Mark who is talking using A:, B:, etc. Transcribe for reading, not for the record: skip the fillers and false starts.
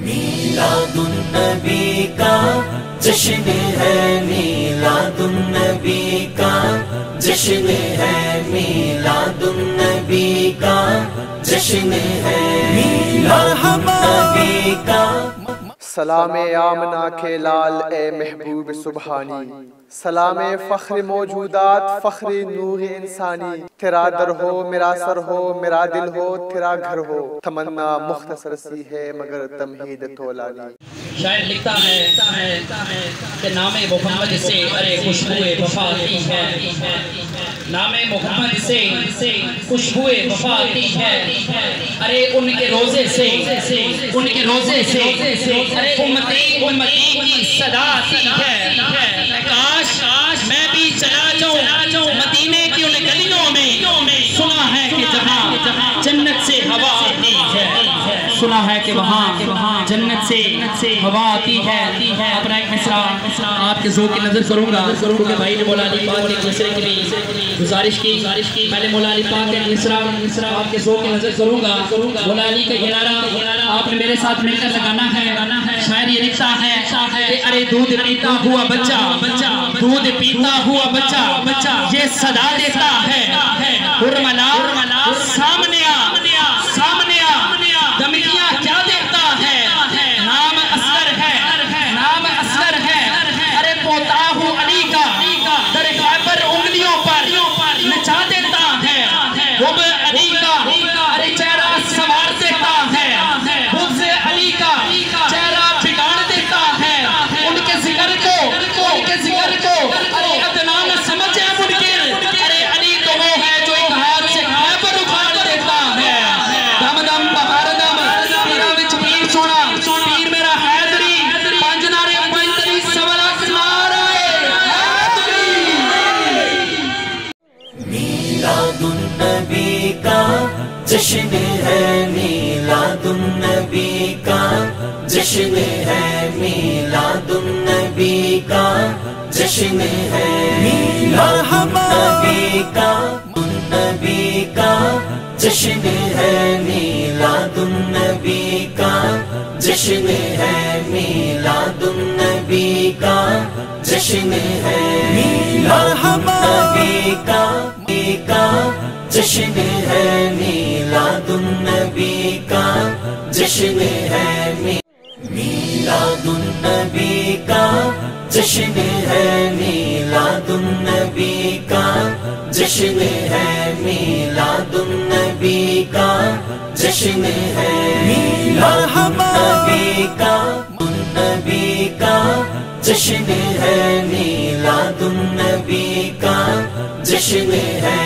A: میلاد النبی کا جشن ہے، میلاد النبی کا جشن ہے، میلاد النبی کا جشن ہے، میلاد النبی کا۔
B: سلام آمنہ کے لال اے محبوب سبحانی، سلام فخر موجودات، فخر نور انسانی، تیرا در ہو میرا سر ہو، میرا دل ہو تیرا گھر ہو، تمنا مختصر سی ہے مگر تمہید طولانی۔
C: شاعر لکھتا ہے کہ نام محمد سے ارے خوشبوئے وفا آتی ہے، نام محمد سے خوشبوئے وفا آتی ہے، ارے ان کے روزے سے ارے امتی کی صدا آتی ہے۔ کاش میں بھی چلا جاؤں مدینے کی ان گلیوں میں، سنا ہے کہ جہاں جنت سے ہوا آتی ہے، سنا ہے کہ وہاں جنت سے ہوا آتی ہے۔ اپنا ایک مصرع آپ کے ذوق کی نظر کروں گا، کیونکہ بھائی نے مولا علی پاک کے مصرع کے لیے گزارش کی، میں نے مولا علی پاک کے مصرع آپ کے ذوق کی نظر کروں گا۔ مولا علی کا یہ نعرہ آپ نے میرے ساتھ مل کر لگانا ہے۔ شاعر یہ لکھتا ہے کہ ارے دودھ پیتا ہوا بچہ، دودھ پیتا ہوا بچہ یہ صدا دیتا ہے، حرملا سامنے آ دمکیاں کیا دیتا ہے، نام اصغر ہے، ارے پوتا ہوں علی کا در خیبر انگلیوں پر نچا دیتا ہے، حب علی کا ارے چہرہ سوار دیتا ہے، حفظ علی کا چہرہ بگاڑ دیتا ہے، ان کے ذکر کو ارے ادنان سمجھے منکر، ارے علی تو وہ ہے جو ایک ہاتھ سے خیبر اکھاڑ دیتا ہے۔ دم دم بہار دم میرا وچ پیر سونا، پیر میرا حیدری، پانچ نعرے پینتری سوالہ نعرہ حیدری۔
A: میلاد النبی کا جشن ہے، میلاد النبی کا جشن ہے، میلاد النبی کا جشن ہے، میلاد النبی کا جشن ہے، میلاد النبی کا جشن ہے، میلاد النبی کا جشن ہے، میلاد النبی کا جشن ہے، میلاد النبی کا جشن ہے، میلاد النبی کا جشن ہے، میلاد النبی کا جشن ہے، میلاد النبی کا جشن ہے، میلاد النبی کا جشن ہے، میلاد النبی کا جشن ہے۔